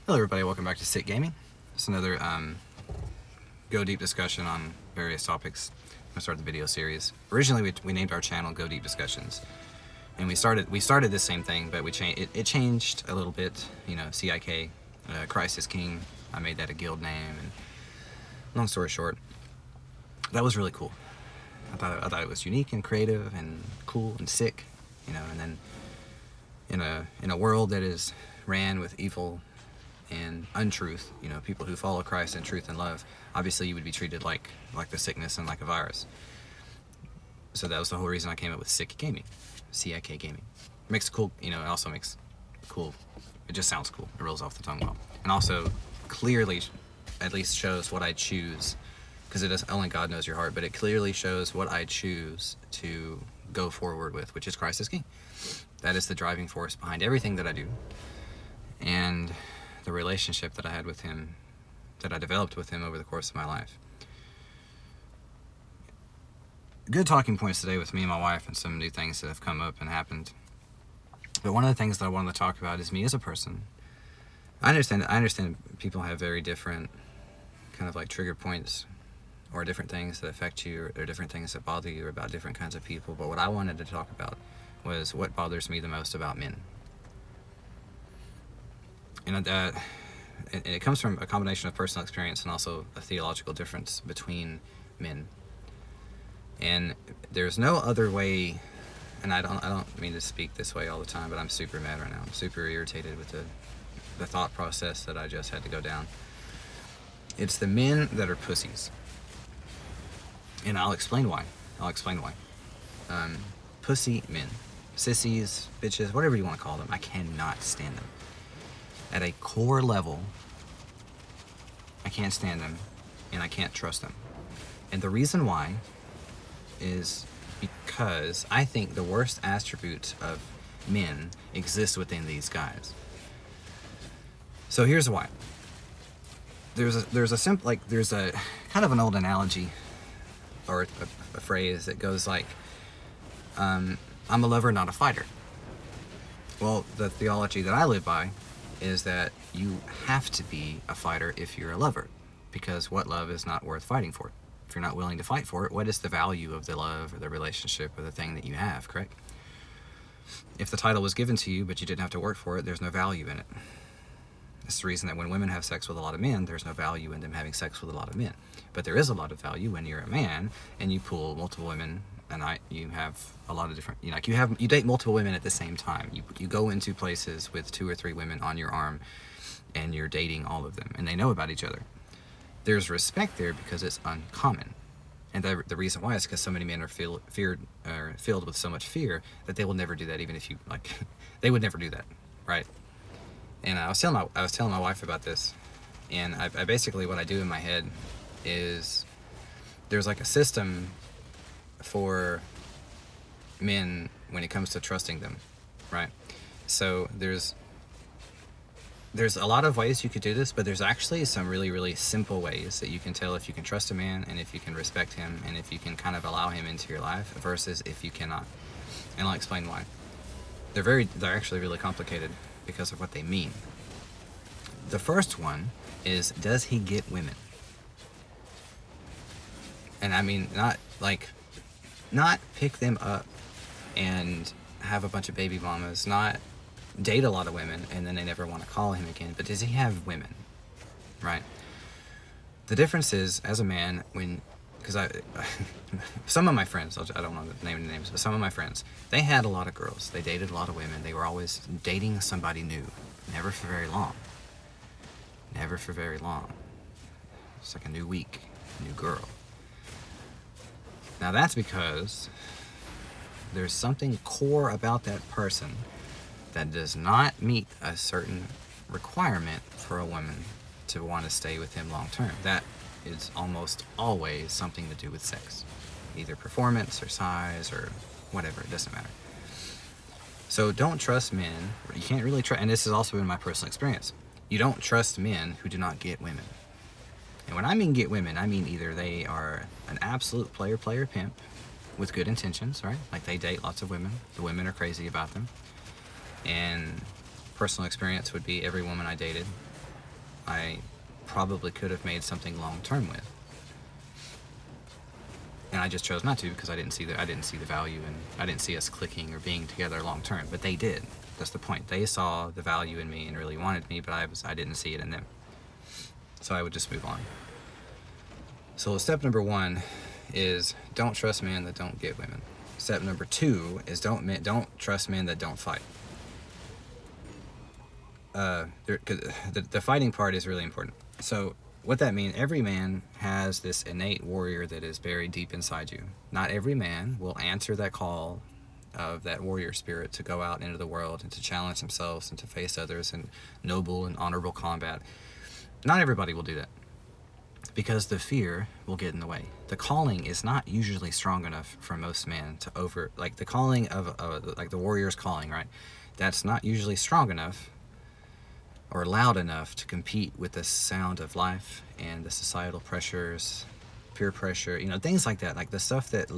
Hello everybody, welcome back to C.I.K Gaming. It's another Go Deep discussion on various topics. I'm going to start the video series. Originally we named our channel Go Deep Discussions. And we started the same thing, but it changed a little bit. You know, C.I.K, Christ is King. I made that a guild name, and long story short, that was really cool. I thought it was unique and creative and cool and sick, you know, and then in a world that is ran with evil and untruth, you know, people who follow Christ in truth and love, obviously you would be treated like the sickness and like a virus. So that was the whole reason I came up with C.I.K Gaming. C.I.K Gaming. It makes cool, you know, it also makes cool, it just sounds cool. It rolls off the tongue well. And also clearly at least shows what I choose, because it is only God knows your heart, but it clearly shows what I choose to go forward with, which is Christ is King. That is the driving force behind everything that I do. And the relationship that I had with him, that I developed with him over the course of my life. Good talking points today with me and my wife, and some new things that have come up and happened. But one of the things that I wanted to talk about is me as a person. I understand people have very different kind of like trigger points, or different things that affect you, or different things that bother you about different kinds of people. But what I wanted to talk about was what bothers me the most about men. And it comes from a combination of personal experience and also a theological difference between men. And there's no other way, and I don't mean to speak this way all the time, but I'm super mad right now. I'm super irritated with the thought process that I just had to go down. It's the men that are pussies. And I'll explain why. Pussy men. Sissies, bitches, whatever you want to call them. I cannot stand them. At a core level, I can't stand them, and I can't trust them. And the reason why is because I think the worst attributes of men exist within these guys. So here's why. There's a kind of an old analogy, or a phrase that goes like, I'm a lover, not a fighter. Well, the theology that I live by is that you have to be a fighter if you're a lover, because what love is not worth fighting for? If you're not willing to fight for it, what is the value of the love or the relationship or the thing that you have, correct? If the title was given to you but you didn't have to work for it, there's no value in it. That's the reason that when women have sex with a lot of men, there's no value in them having sex with a lot of men. But there is a lot of value when you're a man and you pull multiple women, and you have a lot of different, you know, like you date multiple women at the same time. You go into places with 2 or 3 women on your arm, and you're dating all of them, and they know about each other. There's respect there because it's uncommon. And the reason why is because so many men are filled with so much fear that they will never do that, even if you, like, they would never do that, right? And I was telling my wife about this, and I basically, what I do in my head is, there's like a system for men when it comes to trusting them, right? So there's a lot of ways you could do this, but there's actually some really, really simple ways that you can tell if you can trust a man, and if you can respect him, and if you can kind of allow him into your life, versus if you cannot. And I'll explain why. They're actually really complicated because of what they mean. The first one is, does he get women? And I mean, not pick them up and have a bunch of baby mamas, not date a lot of women and then they never want to call him again, but does he have women, right? The difference is, as a man, because some of my friends, I don't want to name any names, but some of my friends, they had a lot of girls, they dated a lot of women, they were always dating somebody new, never for very long. It's like a new week, a new girl. Now that's because there's something core about that person that does not meet a certain requirement for a woman to want to stay with him long term. That is almost always something to do with sex, either performance or size or whatever, it doesn't matter. So don't trust men. You can't really trust, and this has also been my personal experience. You don't trust men who do not get women. And when I mean get women, I mean either they are an absolute player pimp with good intentions, right? Like they date lots of women. The women are crazy about them. And personal experience would be every woman I dated I probably could have made something long term with. And I just chose not to because I didn't see the value, and I didn't see us clicking or being together long term. But they did. That's the point. They saw the value in me and really wanted me, but I didn't see it in them. So I would just move on. So step number 1 is don't trust men that don't get women. Step number 2 is don't trust men that don't fight. The fighting part is really important. So what that means, every man has this innate warrior that is buried deep inside you. Not every man will answer that call of that warrior spirit to go out into the world and to challenge themselves and to face others in noble and honorable combat. Not everybody will do that, because the fear will get in the way. The calling is not usually strong enough for most men to the calling of like the warrior's calling, right? That's not usually strong enough or loud enough to compete with the sound of life and the societal pressures, peer pressure, things like that, like the stuff that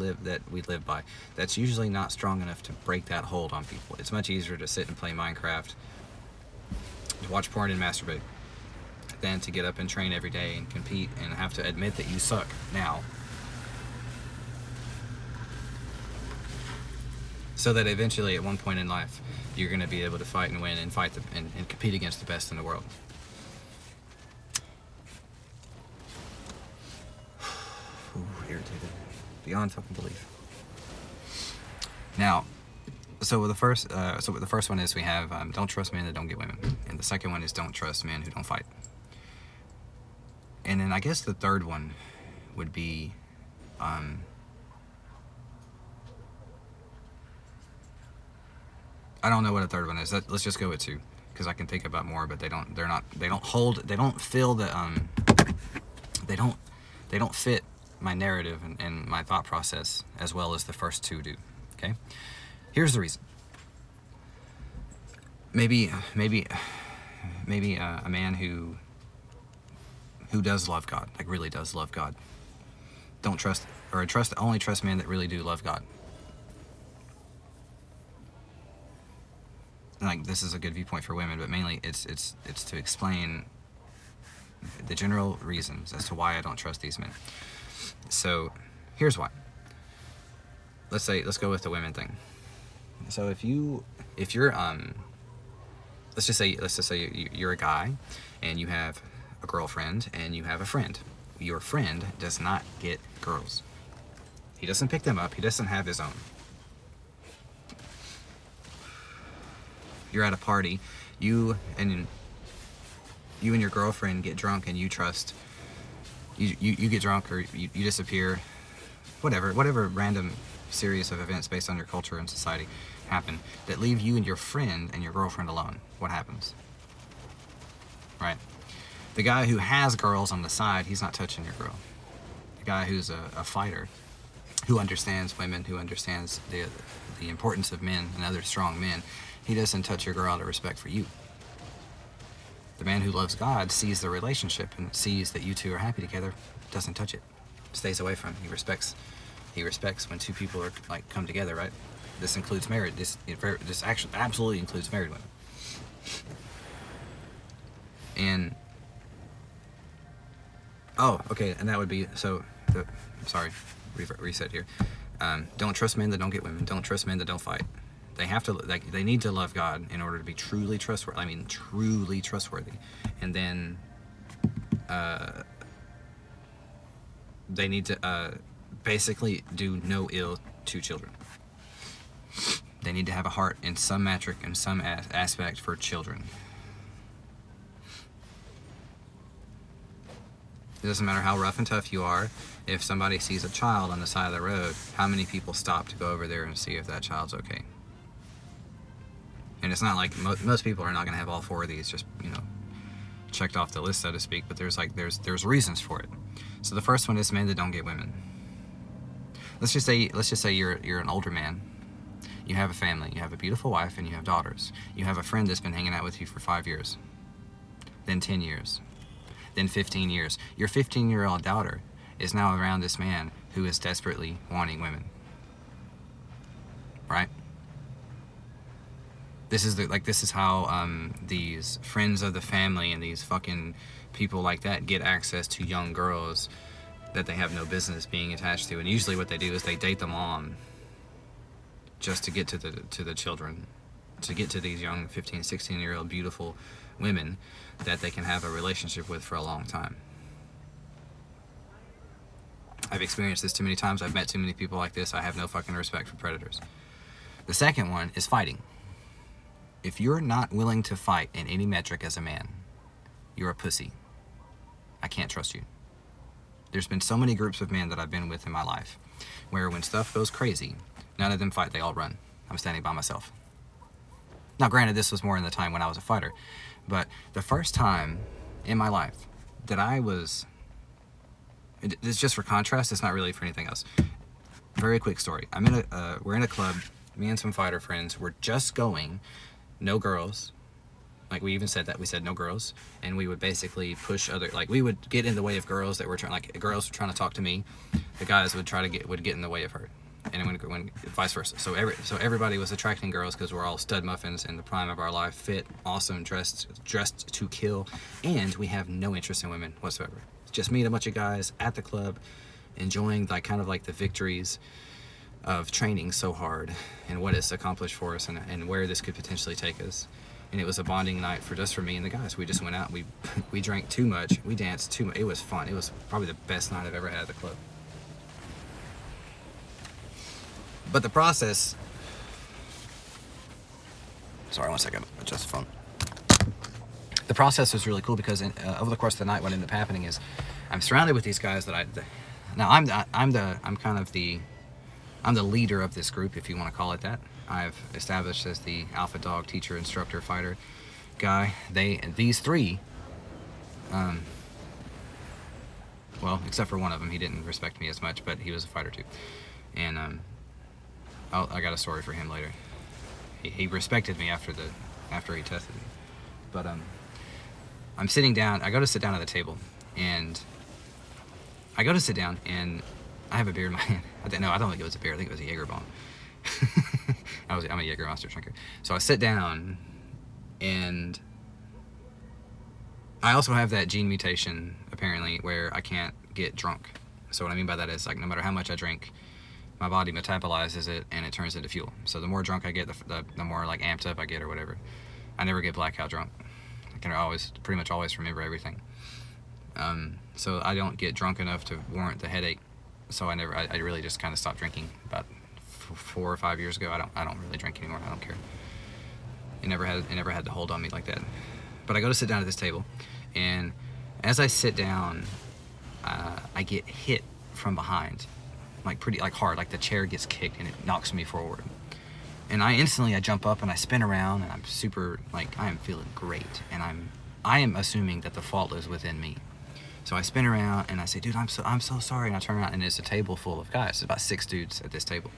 we live by. That's usually not strong enough to break that hold on people. It's much easier to sit and play Minecraft, to watch porn and masturbate, than to get up and train every day and compete and have to admit that you suck now, so that eventually at one point in life you're going to be able to fight and win and and compete against the best in the world. Ooh, irritated beyond fucking belief. Now, so the first one is we have don't trust men that don't get women, and the second one is don't trust men who don't fight. And then I guess the third one would be I don't know what a third one is. Let's just go with 2, because I can think about more, but they don't fit my narrative and my thought process as well as the first 2 do. Okay, here's the reason. Maybe a man who does love God, like really does love God, only trust men that really do love God. Like, this is a good viewpoint for women, but mainly it's to explain the general reasons as to why I don't trust these men. So here's why. Let's go with the women thing. So if you're let's just say you're a guy and you have a girlfriend and you have a friend. Your friend does not get girls. He doesn't pick them up. He doesn't have his own. You're at a party, you and your girlfriend get drunk, and you get drunk, or you disappear, whatever random series of events based on your culture and society happen that leave you and your friend and your girlfriend alone. What happens? Right? The guy who has girls on the side, he's not touching your girl. The guy who's a fighter, who understands women, who understands the importance of men and other strong men, he doesn't touch your girl out of respect for you. The man who loves God sees the relationship and sees that you two are happy together, doesn't touch it, stays away from it. He respects when 2 people are come together, right? This includes married. This actually absolutely includes married women. And okay, and that would be reset here. Don't trust men that don't get women. Don't trust men that don't fight. They need to love God in order to be truly trustworthy. I mean, truly trustworthy. And then they need to basically do no ill to children. They need to have a heart in some metric and some aspect for children. It doesn't matter how rough and tough you are. If somebody sees a child on the side of the road, how many people stop to go over there and see if that child's okay? And it's not like most people are not going to have all 4 of these just checked off the list, so to speak. But there's reasons for it. So the first one is men that don't get women. Let's just say you're an older man. You have a family. You have a beautiful wife and you have daughters. You have a friend that's been hanging out with you for 5 years, then 10 years, then 15 years. Your 15-year-old daughter is now around this man who is desperately wanting women. Right? This is how these friends of the family and these fucking people like that get access to young girls that they have no business being attached to. And usually what they do is they date the mom just to get to the children, to get to these young 15, 16-year-old beautiful women that they can have a relationship with for a long time. I've experienced this too many times. I've met too many people like this. I have no fucking respect for predators. The second one is fighting. If you're not willing to fight in any metric as a man, you're a pussy. I can't trust you. There's been so many groups of men that I've been with in my life where when stuff goes crazy, none of them fight, they all run. I'm standing by myself. Now, granted, this was more in the time when I was a fighter, but the first time in my life that I was... It's just for contrast, it's not really for anything else. Very quick story. We're in a club, me and some fighter friends, we're just going, no girls. Like, we even said that. We said no girls. And we would basically push other... Like, we would get in the way of girls that were trying... Like, girls were trying to talk to me. The guys would get in the way of her. And when vice versa. So everybody was attracting girls because we're all stud muffins in the prime of our life. Fit, awesome, dressed to kill. And we have no interest in women whatsoever. It's just me and a bunch of guys at the club enjoying, like, kind of like the victories of training so hard and what it's accomplished for us and where this could potentially take us. And it was a bonding night for me and the guys. We just went out, we drank too much, we danced too much. It was fun. It was probably the best night I've ever had at the club. But the process... Sorry, 1 second. Adjust the phone. The process was really cool because over the course of the night, what ended up happening is I'm surrounded with these guys that I'm the leader of this group, if you want to call it that. I've established as the alpha dog, teacher, instructor, fighter guy. These three, well, except for one of them, he didn't respect me as much, but he was a fighter too. And I got a story for him later. He respected me after he tested me. But I'm sitting down. I go to sit down at the table, and I have a beer in my hand. I don't think it was a beer. I think it was a Jaeger bomb. I'm a Jaeger monster drinker. So I sit down, and I also have that gene mutation, apparently, where I can't get drunk. So what I mean by that is, like, no matter how much I drink, my body metabolizes it, and it turns into fuel. So the more drunk I get, the more, like, amped up I get or whatever. I never get blackout drunk. I can pretty much always remember everything. So I don't get drunk enough to warrant the headache. So I really just kind of stopped drinking about 4 or 5 years ago. I don't really drink anymore. I don't care. It never had the hold on me like that. But I go to sit down at this table, and as I sit down, I get hit from behind, like pretty hard. Like the chair gets kicked and it knocks me forward. And I jump up and I spin around, and I'm super, like, I am feeling great, and I am assuming that the fault is within me. So I spin around and I say, dude, I'm so sorry. And I turn around, and it's a table full of guys. There's about 6 dudes at this table,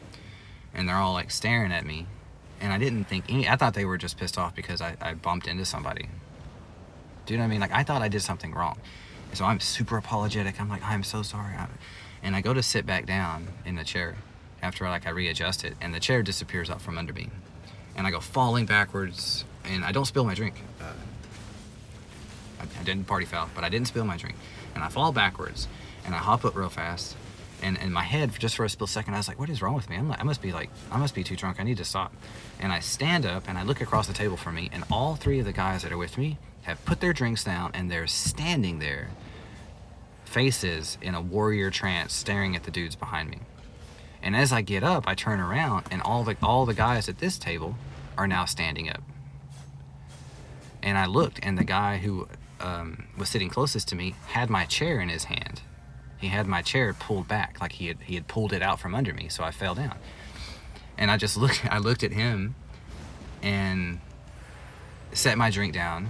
and they're all, like, staring at me. And I didn't think I thought they were just pissed off because I bumped into somebody. Do you know what I mean? Like, I thought I did something wrong. And so I'm super apologetic. I'm like, I'm so sorry. And I go to sit back down in the chair after I readjust it, and the chair disappears out from under me. And I go falling backwards, and I don't spill my drink. I didn't party foul, but I didn't spill my drink. And I fall backwards, and I hop up real fast. And in my head, just for a split second, I was like, what is wrong with me? I must be too drunk. I need to stop. And I stand up, and I look across the table from me, and all 3 of the guys that are with me have put their drinks down, and they're standing there, faces in a warrior trance, staring at the dudes behind me. And as I get up, I turn around, and all the guys at this table are now standing up. And I looked, and the guy who was sitting closest to me had my chair in his hand. He had my chair pulled back, like he had pulled it out from under me, so I fell down. And I looked at him and set my drink down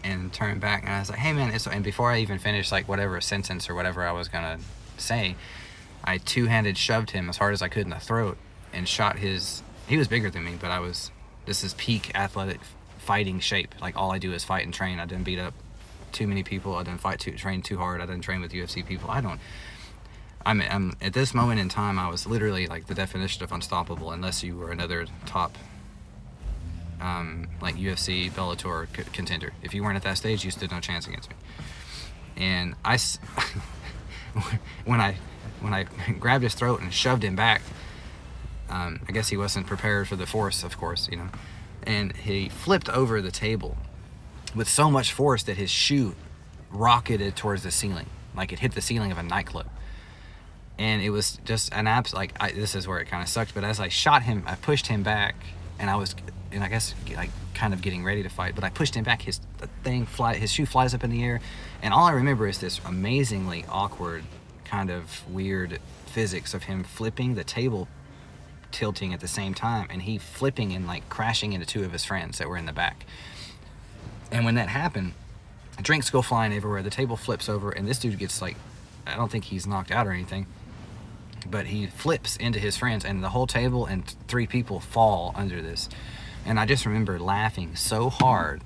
and turned back, and I was like, hey man, and before I even finished, like, whatever sentence or whatever I was gonna say, I two-handed shoved him as hard as I could in the throat and shot his... He was bigger than me, but this is peak athletic fighting shape. Like, all I do is fight and train. I didn't beat up too many people. I didn't train too hard. I didn't train with UFC people. I'm at this moment in time, I was literally like the definition of unstoppable, unless you were another top like UFC, Bellator contender. If you weren't at that stage, you stood no chance against me. And when I grabbed his throat and shoved him back, I guess he wasn't prepared for the force, of course, you know. And he flipped over the table with so much force that his shoe rocketed towards the ceiling, like it hit the ceiling of a nightclub. And it was just an this is where it kind of sucked. But as I shot him, I pushed him back, and I guess like kind of getting ready to fight. But I pushed his shoe flies up in the air, and all I remember is this amazingly awkward, kind of weird physics of him flipping the table, tilting at the same time, and he flipping and like crashing into two of his friends that were in the back. And when that happened, drinks go flying everywhere. The table flips over, and this dude gets like, I don't think he's knocked out or anything, but he flips into his friends, and the whole table and 3 people fall under this. And I just remember laughing so hard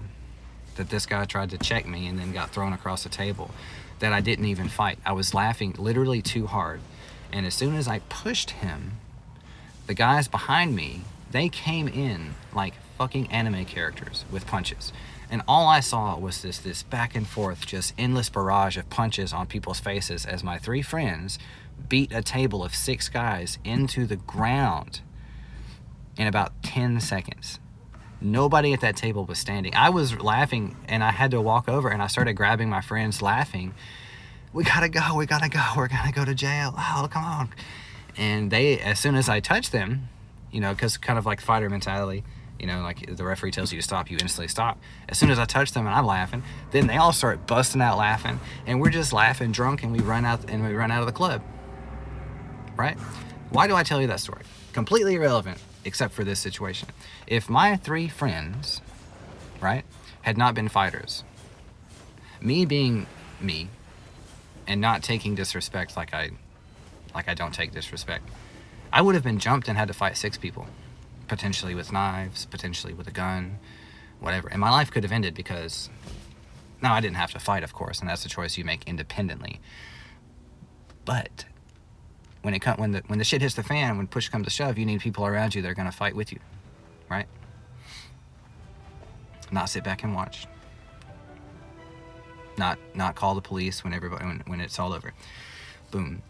that this guy tried to check me and then got thrown across the table that I didn't even fight. I was laughing literally too hard. And as soon as I pushed him, the guys behind me, they came in like fucking anime characters with punches. And all I saw was this back and forth, just endless barrage of punches on people's faces as my 3 friends beat a table of 6 guys into the ground in about 10 seconds. Nobody at that table was standing. I was laughing, and I had to walk over, and I started grabbing my friends laughing. We gotta go, we're gonna go to jail. Oh, come on. And they, as soon as I touched them, you know, because kind of like fighter mentality, you know, like the referee tells you to stop, you instantly stop. As soon as I touch them and I'm laughing, then they all start busting out laughing, and we're just laughing drunk, and we run out of the club. Right? Why do I tell you that story? Completely irrelevant, except for this situation. If my 3 friends, right, had not been fighters, me being me, and not taking disrespect like I don't take disrespect, I would have been jumped and had to fight 6 people. Potentially with knives, potentially with a gun, whatever. And my life could have ended because, now I didn't have to fight, of course, and that's a choice you make independently. But when the shit hits the fan, when push comes to shove, you need people around you that are going to fight with you, right? Not sit back and watch. Not call the police when it's all over. Boom.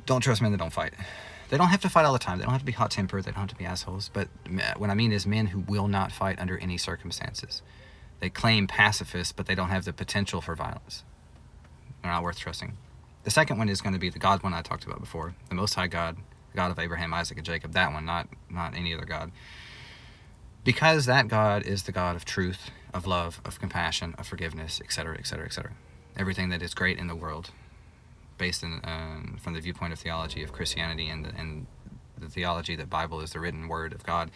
Don't trust men that don't fight. They don't have to fight all the time. They don't have to be hot-tempered. They don't have to be assholes. But what I mean is men who will not fight under any circumstances. They claim pacifists, but they don't have the potential for violence. They're not worth trusting. The second one is going to be the God one I talked about before. The Most High God, the God of Abraham, Isaac, and Jacob. That one, not any other God. Because that God is the God of truth, of love, of compassion, of forgiveness, etc., etc., etc. Everything that is great in the world, based from the viewpoint of theology of Christianity and the theology that Bible is the written word of God,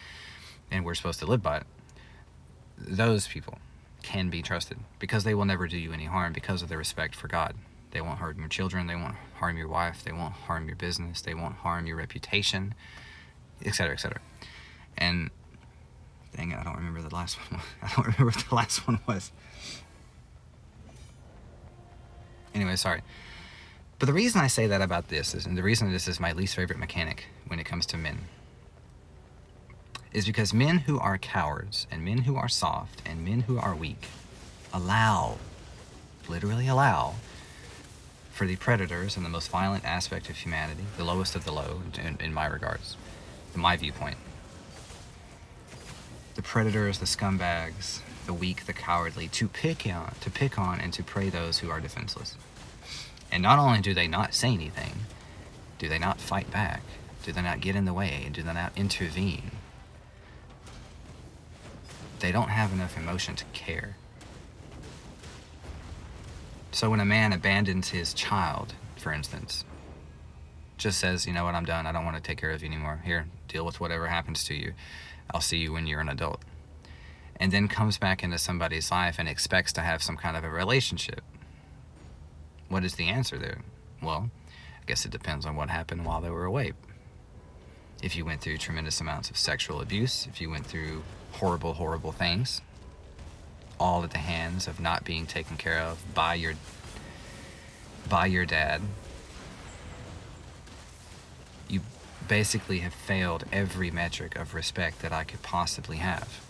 and we're supposed to live by it. Those people can be trusted because they will never do you any harm because of their respect for God. They won't harm your children. They won't harm your wife. They won't harm your business. They won't harm your reputation, etc., etc. And dang it, I don't remember the last one. I don't remember what the last one was. Anyway, sorry. But the reason I say that about this is, and the reason this is my least favorite mechanic when it comes to men, is because men who are cowards and men who are soft and men who are weak literally allow for the predators and the most violent aspect of humanity, the lowest of the low in my regards, in my viewpoint. The predators, the scumbags, the weak, the cowardly, to pick on and to prey those who are defenseless. And not only do they not say anything, do they not fight back, do they not get in the way, do they not intervene, they don't have enough emotion to care. So when a man abandons his child, for instance, just says, you know what, I'm done, I don't want to take care of you anymore, here, deal with whatever happens to you, I'll see you when you're an adult, and then comes back into somebody's life and expects to have some kind of a relationship, what is the answer there? Well, I guess it depends on what happened while they were away. If you went through tremendous amounts of sexual abuse, if you went through horrible, horrible things, all at the hands of not being taken care of by your dad, you basically have failed every metric of respect that I could possibly have.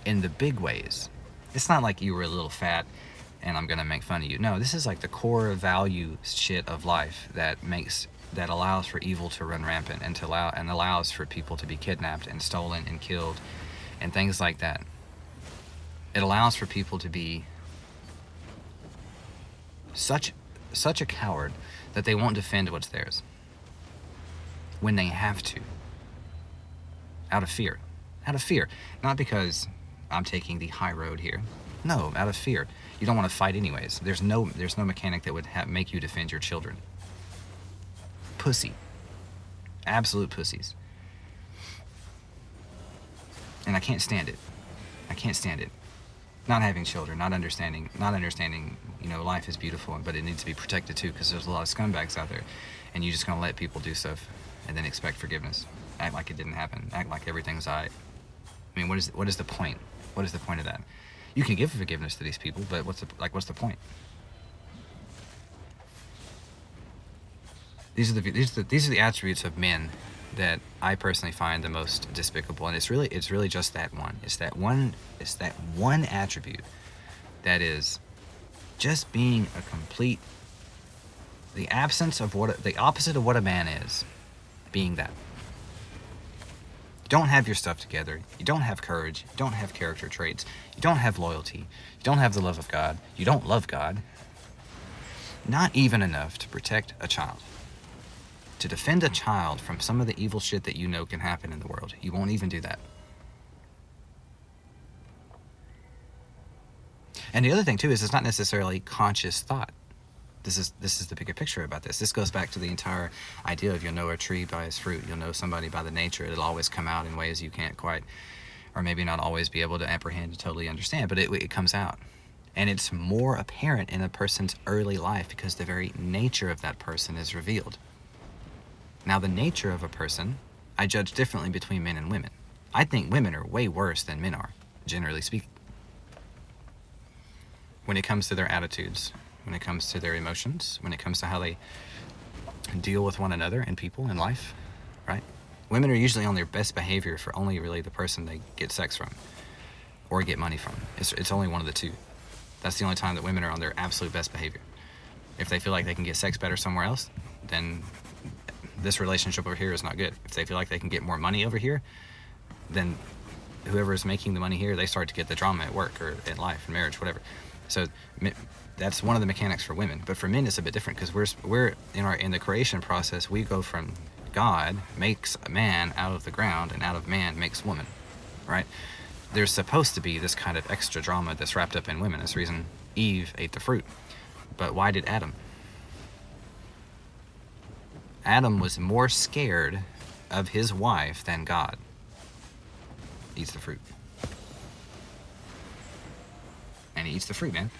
In the big ways. It's not like you were a little fat and I'm gonna make fun of you. No, this is like the core value shit of life that allows for evil to run rampant and allows for people to be kidnapped and stolen and killed and things like that. It allows for people to be such a coward that they won't defend what's theirs when they have to, out of fear. Not because I'm taking the high road here. No, out of fear. You don't want to fight anyways. There's no mechanic that would make you defend your children. Pussy. Absolute pussies. And I can't stand it. Not having children, not understanding, life is beautiful, but it needs to be protected too, because there's a lot of scumbags out there, and you're just gonna let people do stuff and then expect forgiveness. Act like it didn't happen. Act like everything's alright. I mean, what is the point? What is the point of that? You can give forgiveness to these people, but what's the point? These are the attributes of men that I personally find the most despicable, and it's really just that one. It's that one attribute that is just being the opposite of what a man is, being that. You don't have your stuff together. You don't have courage. You don't have character traits. You don't have loyalty. You don't have the love of God. You don't love God. Not even enough to protect a child. To defend a child from some of the evil shit that you know can happen in the world. You won't even do that. And the other thing too is it's not necessarily conscious thought. This is the bigger picture about this. This goes back to the entire idea of you'll know a tree by its fruit. You'll know somebody by the nature. It'll always come out in ways you can't quite, or maybe not always be able to apprehend and totally understand, but it comes out. And it's more apparent in a person's early life because the very nature of that person is revealed. Now, the nature of a person, I judge differently between men and women. I think women are way worse than men are, generally speaking. When it comes to their attitudes, when it comes to their emotions, when it comes to how they deal with one another and people in life, right? Women are usually on their best behavior for only really the person they get sex from or get money from. It's only one of the two. That's the only time that women are on their absolute best behavior. If they feel like they can get sex better somewhere else, then this relationship over here is not good. If they feel like they can get more money over here, then whoever is making the money here, they start to get the drama at work or in life, in marriage, whatever. So that's one of the mechanics for women. But for men, it's a bit different because we're in the creation process. We go from God makes a man out of the ground, and out of man makes woman, right? There's supposed to be this kind of extra drama that's wrapped up in women. That's the reason Eve ate the fruit. But why did Adam? Adam was more scared of his wife than God. Eats the fruit. And he eats the fruit, man.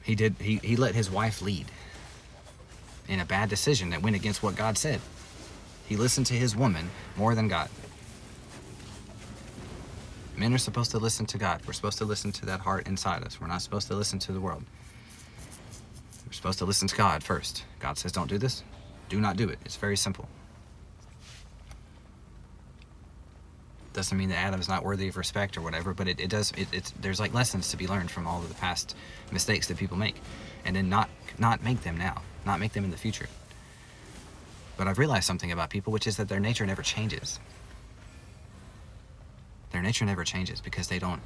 He let his wife lead in a bad decision that went against what God said. He listened to his woman more than God. Men are supposed to listen to God. We're supposed to listen to that heart inside us. We're not supposed to listen to the world. We're supposed to listen to God first. God says, don't do this. Do not do it. It's very simple. Doesn't mean that Adam's not worthy of respect or whatever, but there's like lessons to be learned from all of the past mistakes that people make, and then not make them now, not make them in the future. But I've realized something about people, which is that their nature never changes. Their nature never changes because they don't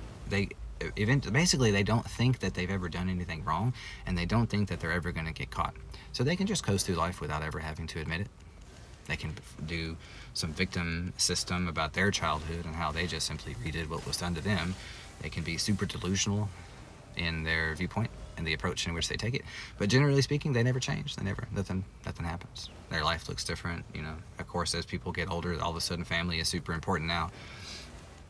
think that they've ever done anything wrong, and they don't think that they're ever going to get caught. So they can just coast through life without ever having to admit it. They can do some victim system about their childhood and how they just simply redid what was done to them. They can be super delusional in their viewpoint and the approach in which they take it. But generally speaking, they never change. Nothing happens. Their life looks different. Of course, as people get older, all of a sudden family is super important now.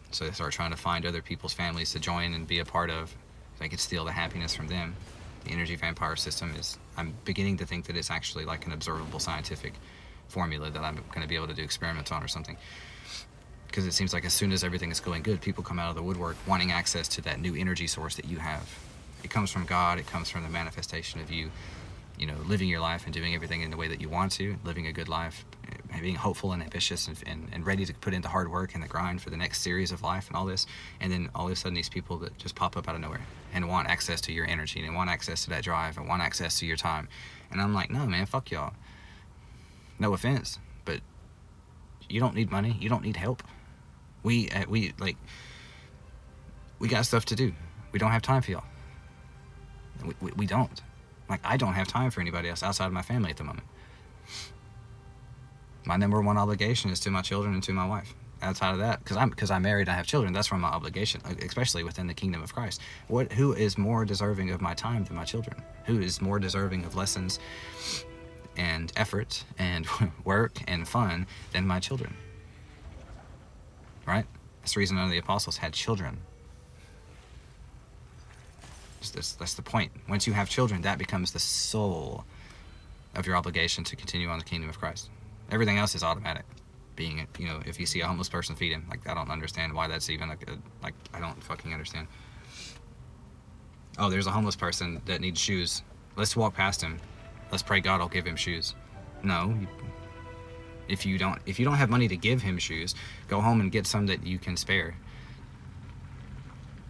So they start trying to find other people's families to join and be a part of. They could steal the happiness from them. The energy vampire system I'm beginning to think that it's actually like an observable scientific formula that I'm going to be able to do experiments on or something. Because it seems like as soon as everything is going good, people come out of the woodwork wanting access to that new energy source that you have. It comes from God. It comes from the manifestation of you you know, living your life and doing everything in the way that you want to, living a good life, being hopeful and ambitious and ready to put into hard work and the grind for the next series of life and all this. And then all of a sudden these people that just pop up out of nowhere and want access to your energy and want access to that drive and want access to your time. And I'm like, no, man, fuck y'all. No offense, but you don't need money. You don't need help. We got stuff to do. We don't have time for y'all. We don't. Like, I don't have time for anybody else outside of my family at the moment. My number one obligation is to my children and to my wife. Outside of that, because I'm married and I have children, that's from my obligation, especially within the kingdom of Christ. Who is more deserving of my time than my children? Who is more deserving of lessons and effort and work and fun than my children? Right? That's the reason none of the apostles had children. That's the point. Once you have children, that becomes the soul of your obligation to continue on the kingdom of Christ. Everything else is automatic. Being, you know, if you see a homeless person, feed him. Like, I don't understand why that's even like I don't fucking understand. Oh, there's a homeless person that needs shoes. Let's walk past him. Let's pray God will give him shoes. No. If you don't have money to give him shoes, go home and get some that you can spare.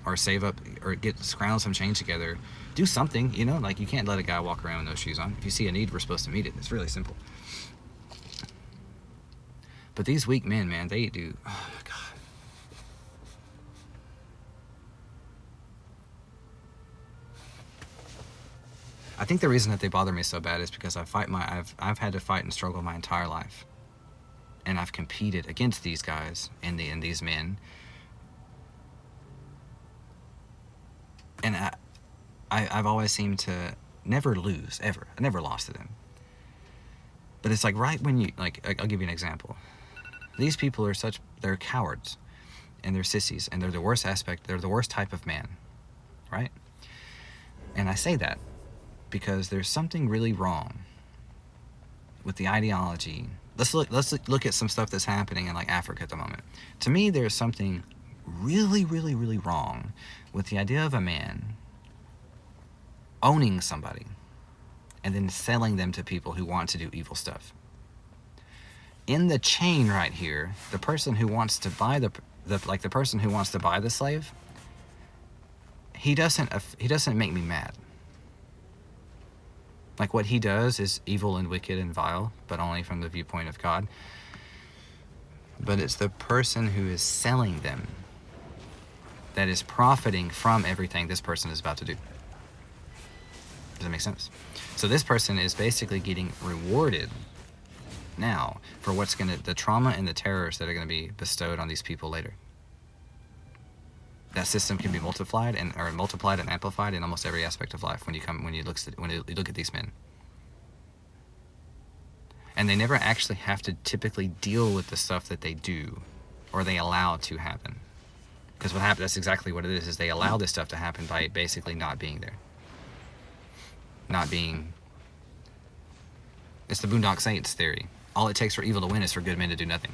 Or save up, or scrounge some change together. Do something, you know? Like, you can't let a guy walk around with no shoes on. If you see a need, we're supposed to meet it. It's really simple. But these weak men, man, they do. Oh my God. I think the reason that they bother me so bad is because I've had to fight and struggle my entire life, and I've competed against these guys and these men, and I've always seemed to never lose ever. I never lost to them. But it's like right when you I'll give you an example. These people are they're cowards, and they're sissies, and they're the worst aspect. They're the worst type of man, right? And I say that because there's something really wrong with the ideology. Let's look at some stuff that's happening in like Africa at the moment. To me, there's something really, really, really wrong with the idea of a man owning somebody and then selling them to people who want to do evil stuff. In the chain right here, the person who wants to buy the person who wants to buy the slave, he doesn't make me mad. Like, what he does is evil and wicked and vile, but only from the viewpoint of God. But it's the person who is selling them that is profiting from everything this person is about to do. Does that make sense? So this person is basically getting rewarded now for the trauma and the terrors that are going to be bestowed on these people later. That system can be multiplied and amplified in almost every aspect of life when you look at these men. And they never actually have to typically deal with the stuff that they do or they allow to happen. Because what happens, that's exactly what it is they allow this stuff to happen by basically not being there. It's the Boondock Saints theory. All it takes for evil to win is for good men to do nothing.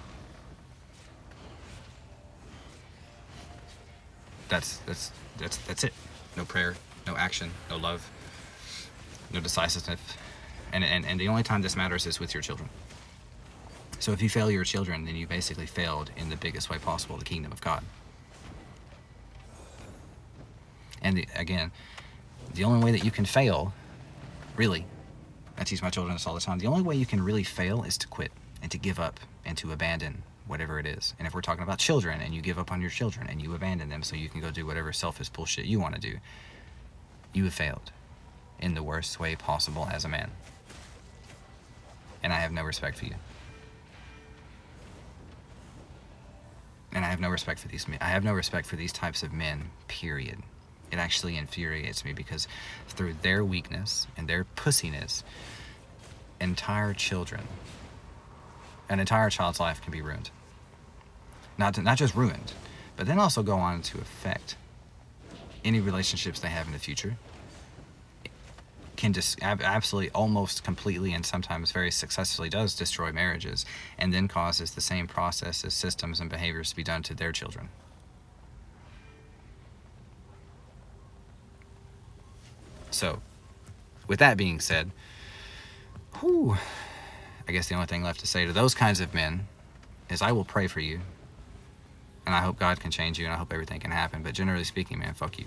That's it. No prayer, no action, no love, no decisiveness. And the only time this matters is with your children. So if you fail your children, then you basically failed in the biggest way possible, the kingdom of God. And again, the only way that you can fail, really, I teach my children this all the time, the only way you can really fail is to quit and to give up and to abandon whatever it is. And if we're talking about children and you give up on your children and you abandon them so you can go do whatever selfish bullshit you want to do, you have failed in the worst way possible as a man. And I have no respect for you. And I have no respect for these men. I have no respect for these types of men, period. It actually infuriates me because through their weakness and their pussiness, an entire child's life can be ruined. Not just ruined, but then also go on to affect any relationships they have in the future. It can just absolutely, almost completely, and sometimes very successfully does destroy marriages, and then causes the same processes, systems, and behaviors to be done to their children. So, with that being said, Whew. I guess the only thing left to say to those kinds of men is I will pray for you. And I hope God can change you, and I hope everything can happen. But generally speaking, man, fuck you.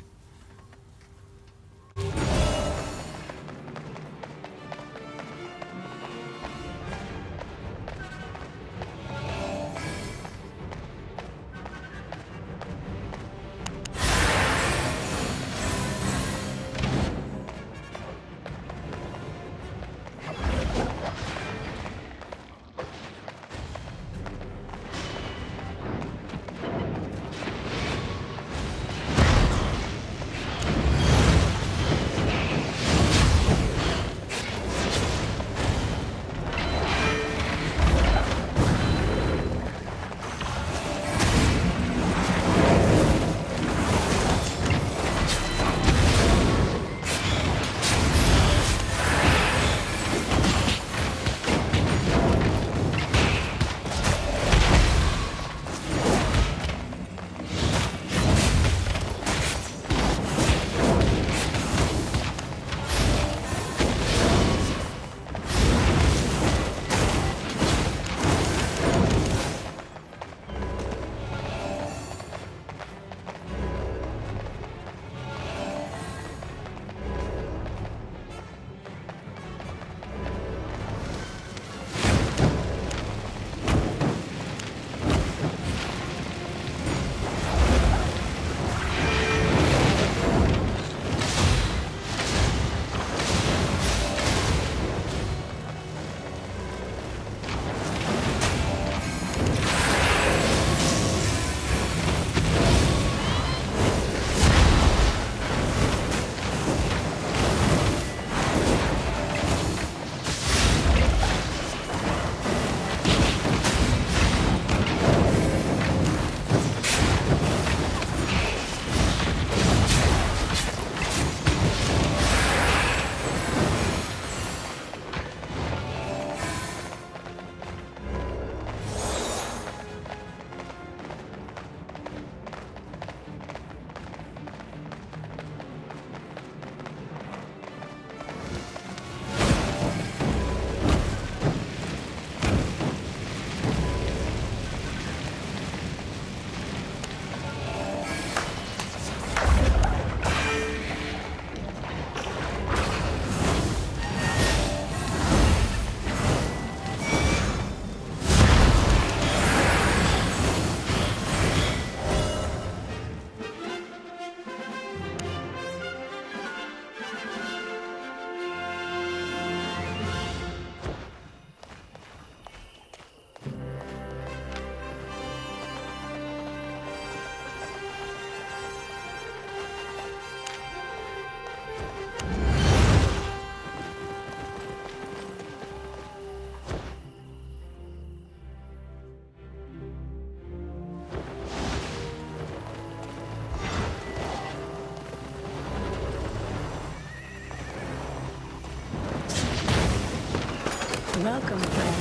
Welcome, friend.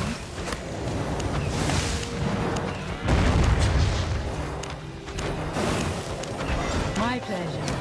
My pleasure.